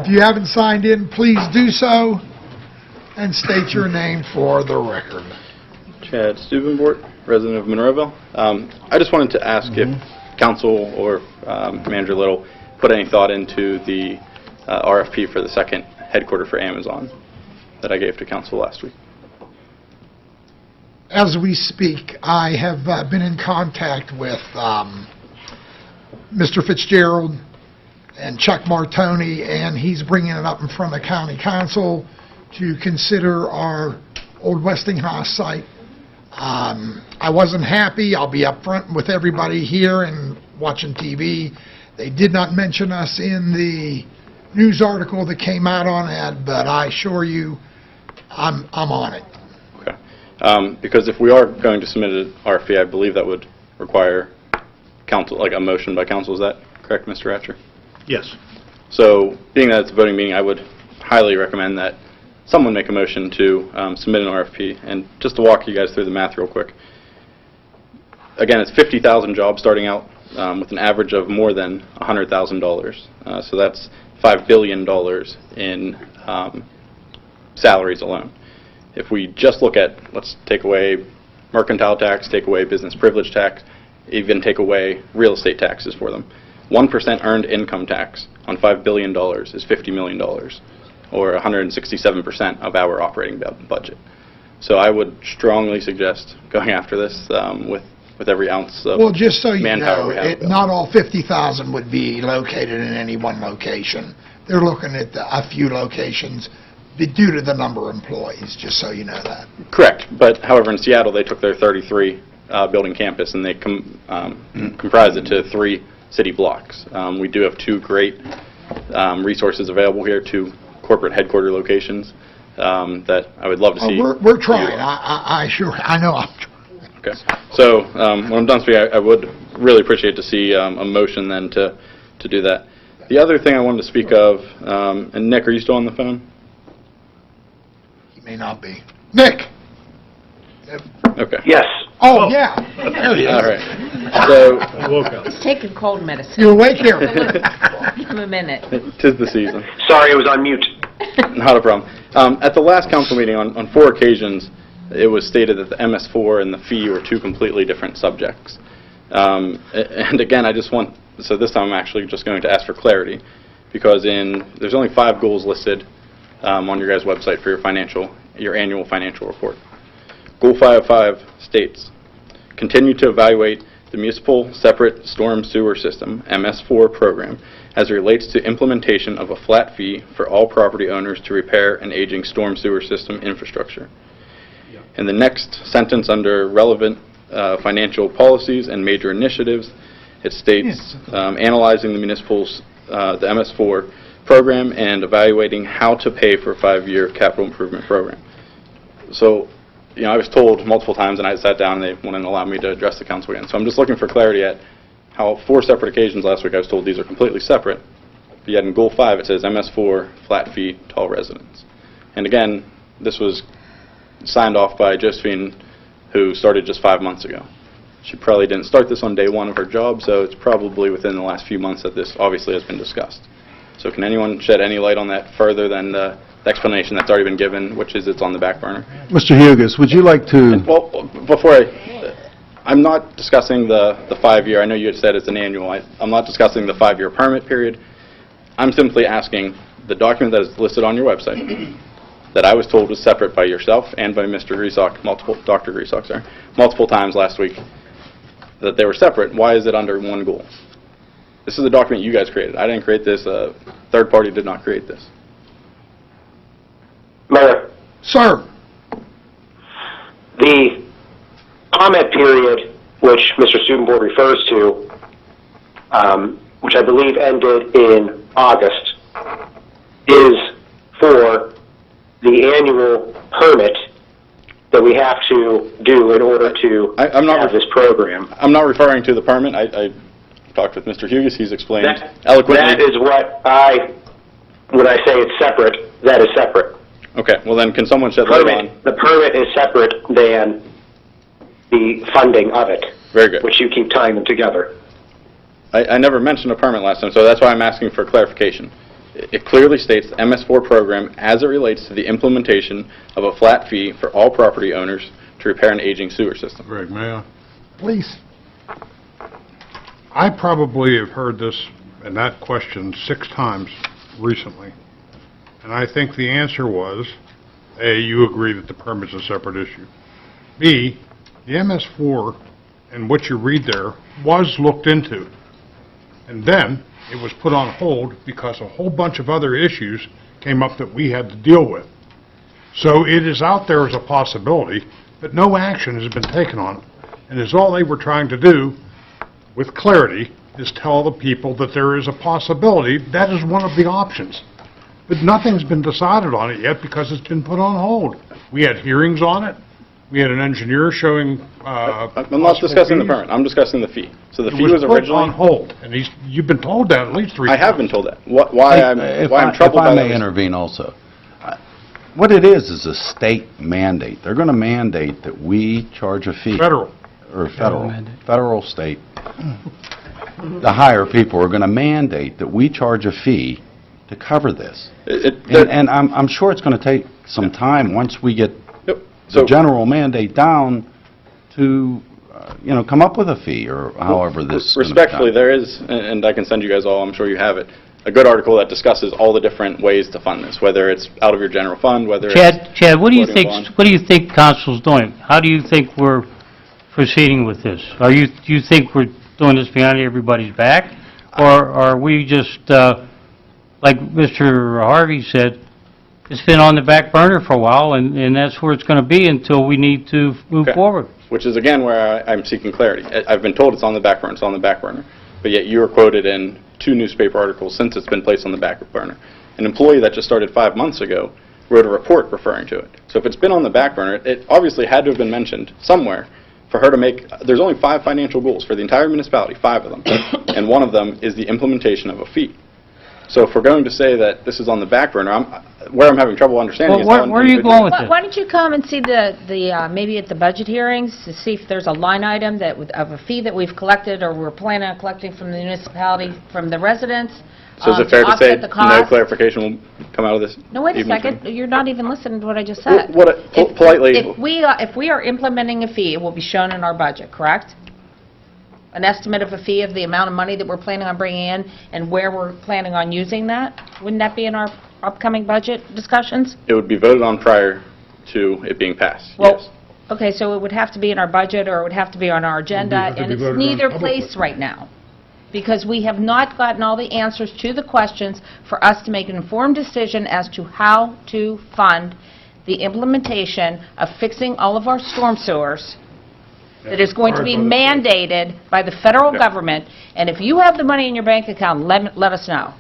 If you haven't signed in, please do so and state your name for the record. Chad Stubenbort, resident of Monroeville. I just wanted to ask if council or Manager Little put any thought into the RFP for the second headquarter for Amazon that I gave to council last week. As we speak, I have been in contact with Mr. Fitzgerald and Chuck Martoni, and he's bringing it up in front of County Council to consider our old Westinghouse site. I wasn't happy. I'll be up front with everybody here and watching TV. They did not mention us in the news article that came out on that, but I assure you I'm on it. Okay. Because if we are going to submit an RFP, I believe that would require council, like a motion by council. Is that correct, Mr. Ratcher? Yes. So, being that it's a voting meeting, I would highly recommend that someone make a motion to submit an RFP. And just to walk you guys through the math real quick. Again, it's 50,000 jobs starting out with an average of more than $100,000. So that's $5 billion in salaries alone. If we just look at, let's take away mercantile tax, take away business privilege tax, even take away real estate taxes for them. 1% earned income tax on $5 billion is $50 million, or 167% of our operating budget. So I would strongly suggest going after this with every ounce of Well, just so you manpower know, we have. not all 50,000 would be located in any one location. They're looking at a few locations due to the number of employees, just so you know that. Correct. But however, in Seattle, they took their 33 building campus and they comprised it to 3 city blocks. We do have 2 great resources available here, 2 corporate headquarter locations that I would love to see. We're trying. I know I'm trying. Okay. So when I'm done speaking, I would really appreciate to see a motion then to do that. The other thing I wanted to speak of, and Nick, are you still on the phone? He may not be. Nick! Okay. Yes. Oh, yeah. There he is. All right. So I woke up. He's taking cold medicine. You awake here? Give him a minute. 'tis the season. Sorry, it was on mute. Not a problem. At the last council meeting, on 4 occasions, it was stated that the MS4 and the fee were 2 completely different subjects. And again, I just want, so this time I'm actually just going to ask for clarity, because there's only 5 goals listed on your guys' website for your annual financial report. Goal 505 states, continue to evaluate the municipal separate storm sewer system, MS4 program, as it relates to implementation of a flat fee for all property owners to repair an aging storm sewer system infrastructure. In the next sentence under relevant financial policies and major initiatives, it states analyzing the municipal's, the MS4 program and evaluating how to pay for a 5-year capital improvement program. So, you know, I was told multiple times, and I sat down and they wouldn't allow me to address the council again. So I'm just looking for clarity at how 4 separate occasions last week I was told these are completely separate, but yet in Goal 5 it says MS4 flat fee to all residents. And again, this was signed off by Josephine, who started just 5 months ago. She probably didn't start this on day 1 of her job, so it's probably within the last few months that this obviously has been discussed. So can anyone shed any light on that further than the explanation that's already been given, which is it's on the back burner? Mr. Hughes, would you like to... Well, before I'm not discussing the 5-year. I know you had said it's an annual. I'm not discussing the 5-year permit period. I'm simply asking the document that is listed on your website that I was told was separate by yourself and by Mr. Griesok, Dr. Griesok, sorry, multiple times last week, that they were separate. Why is it under one goal? This is a document you guys created. I didn't create this. A third party did not create this. Mayor, Sir. the comment period, which Mr. Stubenbort refers to, which I believe ended in August, is for the annual permit that we have to do in order to have this program. I'm not referring to the permit. I talked with Mr. Hughes. He's explained eloquently. That is what when I say it's separate, that is separate. Okay, well then can someone shed light on... The permit is separate than the funding of it. Very good. Which you keep tying them together. I never mentioned a permit last time, so that's why I'm asking for clarification. It clearly states the MS4 program as it relates to the implementation of a flat fee for all property owners to repair an aging sewer system. Greg, may I? Please. I probably have heard this and that question 6 times recently, and I think the answer was, A, you agree that the permit's a separate issue. B, the MS4 and what you read there was looked into, and then it was put on hold because a whole bunch of other issues came up that we had to deal with. So it is out there as a possibility, but no action has been taken on it. And is all they were trying to do, with clarity, is tell the people that there is a possibility, that is one of the options. But nothing's been decided on it yet because it's been put on hold. We had hearings on it. We had an engineer showing I'm not discussing the permit. I'm discussing the fee. So the fee was It was put originally... on hold, and you've been told that at least 3 times. I have been told that. Why I'm troubled by If I that may is- intervene also. What it is a state mandate. They're going to mandate that we charge a fee. Federal. Or federal, state. The higher people are going to mandate that we charge a fee to cover this. And I'm sure it's going to take some time once we get Yep. the general mandate down to, come up with a fee or however this is gonna be Respectfully, done. there is, and I can send you guys all, I'm sure you have it, a good article that discusses all the different ways to fund this, whether it's out of your general fund, whether it's... Chad, what do you floating think, bond. what do you think council's doing? How do you think we're proceeding with this? Do you think we're doing this behind everybody's back? Or are we just, like Mr. Harvey said, it's been on the back burner for a while, and that's where it's going to be until we need to move Okay. forward? Which is, again, where I'm seeking clarity. I've been told it's on the back burner, it's on the back burner, but yet you are quoted in 2 newspaper articles since it's been placed on the back burner. An employee that just started 5 months ago wrote a report referring to it. So if it's been on the back burner, it obviously had to have been mentioned somewhere for her to make... There's only 5 financial goals for the entire municipality, 5 of them, and one of them is the implementation of a fee. So if we're going to say that this is on the back burner, where I'm having trouble understanding Well, is... where how are you individual- going with Why this? why don't you come and see the maybe at the budget hearings to see if there's a line item that of a fee that we've collected or we're planning on collecting from the municipality, from the residents? So is it fair to say offset the no cost? clarification will come out of this? No, wait a evening's second. meeting? You're not even listening to what I just said. Politely... If we are implementing a fee, it will be shown in our budget, correct? An estimate of a fee of the amount of money that we're planning on bringing in and where we're planning on using that? Wouldn't that be in our upcoming budget discussions? It would be voted on prior to it being passed, Well, yes. okay, so it would have to be in our budget, or it would have to be on our agenda, have to and be it's voted on neither publicly. place right now, because we have not gotten all the answers to the questions for us to make an informed decision as to how to fund the implementation of fixing all of our storm sewers that is going to be mandated by the federal government, and if you have the money in your bank account, let us know.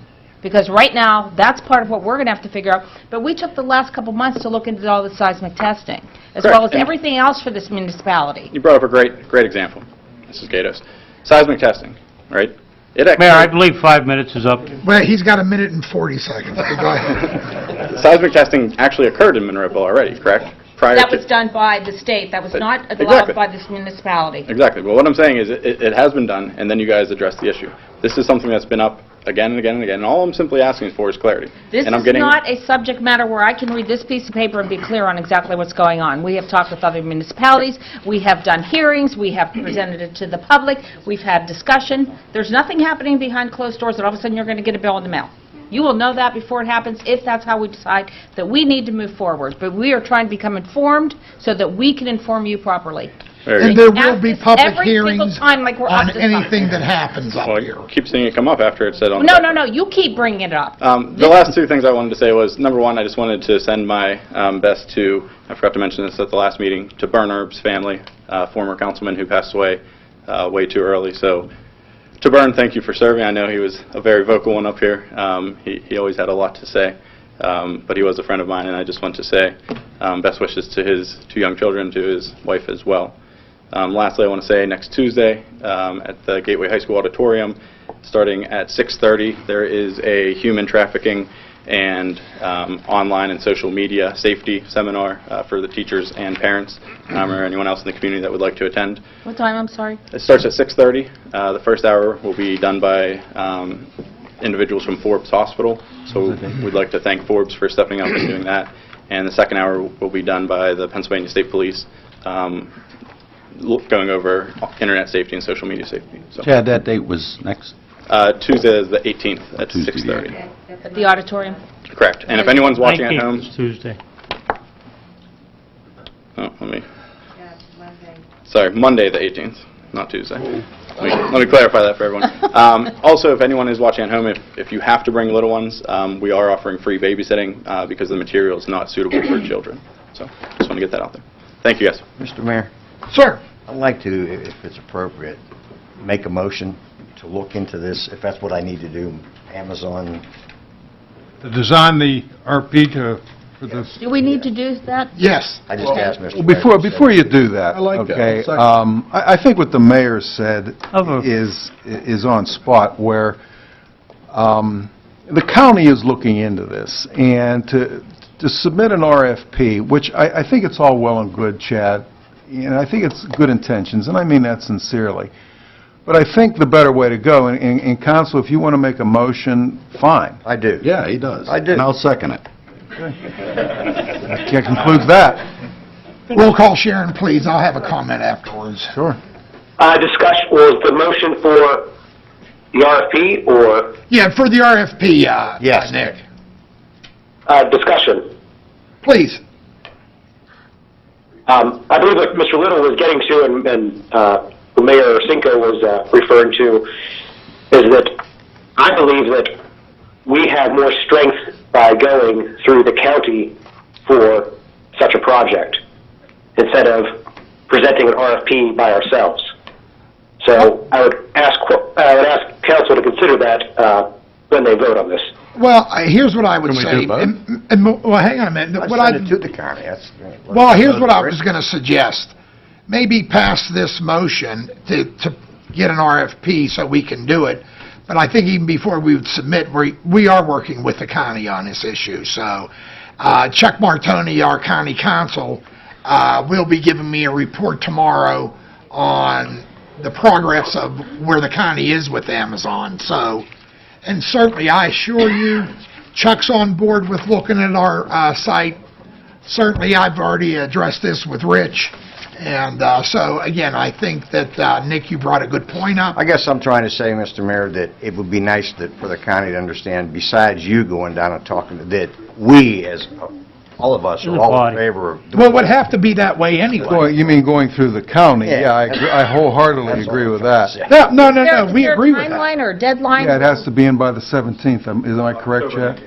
Because right now, that's part of what we're going to have to figure out, but we took the last couple months to look into all the seismic testing, as well as Correct. And- everything else for this municipality. You brought up a great example, Mrs. Gatos. Seismic testing, right? It Mayor, I actually, believe 5 minutes is up. Well, he's got 1 minute and 40 seconds. Okay, go ahead. seismic testing actually occurred in Monroeville already, correct? Prior That to- was done by the state, that was not allowed Exactly. by this municipality. Exactly. Well, what I'm saying is it has been done, and then you guys addressed the issue. This is something that's been up again and again and again, and all I'm simply asking for is clarity. This and I'm is getting, not a subject matter where I can read this piece of paper and be clear on exactly what's going on. We have talked with other municipalities, we have done hearings, we have presented it to the public, we've had discussion. There's nothing happening behind closed doors that all of a sudden you're going to get a bill in the mail. You will know that before it happens, if that's how we decide that we need to move forward. But we are trying to become informed so that we can inform you properly. Very And good. there will be Ask this public every single hearings time like we're up on to something. anything that happens up Well, here. I keep seeing it come up after it said on No, the no, no, you keep bringing it up. The last 2 things I wanted to say was, number 1, I just wanted to send my best to, I forgot to mention this at the last meeting, to Bernard's family, former councilman who passed away way too early. So, to Bern, thank you for serving. I know he was a very vocal one up here. He always had a lot to say, but he was a friend of mine, and I just want to say best wishes to his 2 young children, to his wife as well. Lastly, I want to say next Tuesday at the Gateway High School Auditorium, starting at 6:30, there is a human trafficking and online and social media safety seminar for the teachers and parents, or anyone else in the community that would like to attend. What time, I'm sorry? It starts at 6:30. The first hour will be done by individuals from Forbes Hospital. So we'd like to thank Forbes for stepping up and doing that. And the second hour will be done by the Pennsylvania State Police, going over internet safety and social media safety. So, Chad, that date was next? Tuesday is the 18th at Tuesday, 6:30. At the auditorium? Correct. And if anyone's watching at 19th home, is Tuesday. sorry, Monday the 18th, not Tuesday. Let me clarify that for everyone. Also, if anyone is watching at home, if you have to bring little ones, we are offering free babysitting because the material is not suitable for children. So just want to get that out there. Thank you, guys. Mr. Mayor, Sir? I'd like to, if it's appropriate, make a motion to look into this, if that's what I need to do, Amazon. To design the RP for this, Do we need to do that? Yes. I just asked Mr. Well, Mayor. before you do that, I like that. okay, Second. I think what the mayor said Of a- is on spot, where the county is looking into this, and to submit an RFP, which I think it's all well and good, Chad, and I think it's good intentions, and I mean that sincerely. But I think the better way to go, and council, if you want to make a motion, fine. I do. Yeah, he does. I do. And I'll second it. That concludes that. Roll call, Sharon, please. I'll have a comment afterwards. Sure. Discussion, was the motion for the RFP or Yeah, for the RFP, Yes. Nick. discussion? Please. I believe what Mr. Little was getting to and Mayor Cinco was referring to is that I believe that we have more strength by going through the county for such a project instead of presenting an RFP by ourselves. So I would ask council to consider that when they vote on this. Well, here's what I would Can we say. do both? Well, hang on a minute. What I send it to the county. Well, here's what I was going to suggest. Maybe pass this motion to get an RFP so we can do it. But I think even before we would submit, we are working with the county on this issue. So Chuck Martoni, our county counsel, will be giving me a report tomorrow on the progress of where the county is with Amazon. So, and certainly I assure you, Chuck's on board with looking at our site. Certainly I've already addressed this with Rich. And so, again, I think that, Nick, you brought a good point up. I guess I'm trying to say, Mr. Mayor, that it would be nice that for the county to understand, besides you going down and talking, that we, as all of us, The are all body. in favor of... Well, it would have to be that way anyway. Well, you mean going through the county? Yeah. Yeah, I wholeheartedly That's all agree I'm with trying to that. say. No, we agree with Is there a that. timeline or a deadline? Yeah, it has to be in by the 17th. Am I correct, Chad?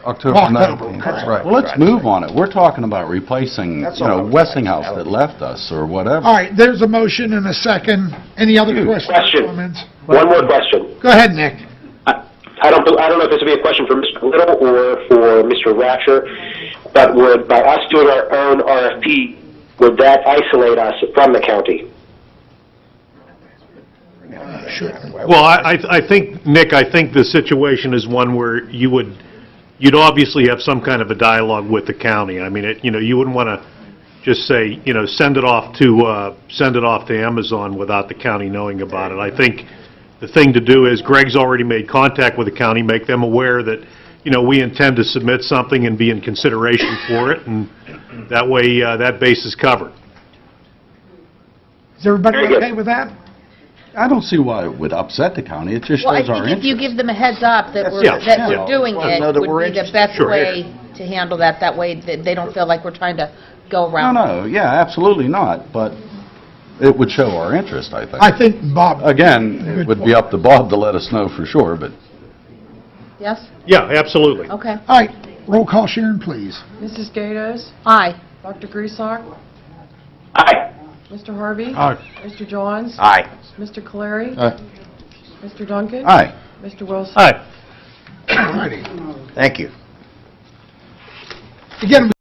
October October, 19th. correct. Right. Well, let's move on it. We're talking about replacing, That's all I'm Westinghouse trying to that say. left us or whatever. All right, there's a motion and a second. Any other questions or Question. comments? One more question. Go ahead, Nick. I don't know if this would be a question for Mr. Little or for Mr. Ratcher, but would, by us doing our own RFP, would that isolate us from the county? Well, I think, Nick, I think the situation is one where you'd obviously have some kind of a dialogue with the county. I mean, you wouldn't want to just say, send it off to Amazon without the county knowing about it. I think the thing to do is Greg's already made contact with the county, make them aware that, we intend to submit something and be in consideration for it, and that way, that base is covered. Is everybody Very good. okay with that? I don't see why it would upset the county. It just Well, I shows our think if you interest. give them a heads up that we're, Yeah. that we're Yeah. doing Well, it, know that would we're be the interested. best Sure. way to handle that. That way they don't feel like we're trying to go No, around. no, yeah, absolutely not, but it would show our interest, I think. I think, Bob, Again, it would be up to Bob to let us know for sure, but Yes? Yeah, absolutely. Okay. all right, roll call, Sharon, please. Mrs. Gatos, Aye. Dr. Griesach, Aye. Mr. Harvey, Aye. Mr. Johns, Aye. Mr. Caleri, Aye. Mr. Duncan, Aye. Mr. Wilson. All right. All righty. Thank you. Again,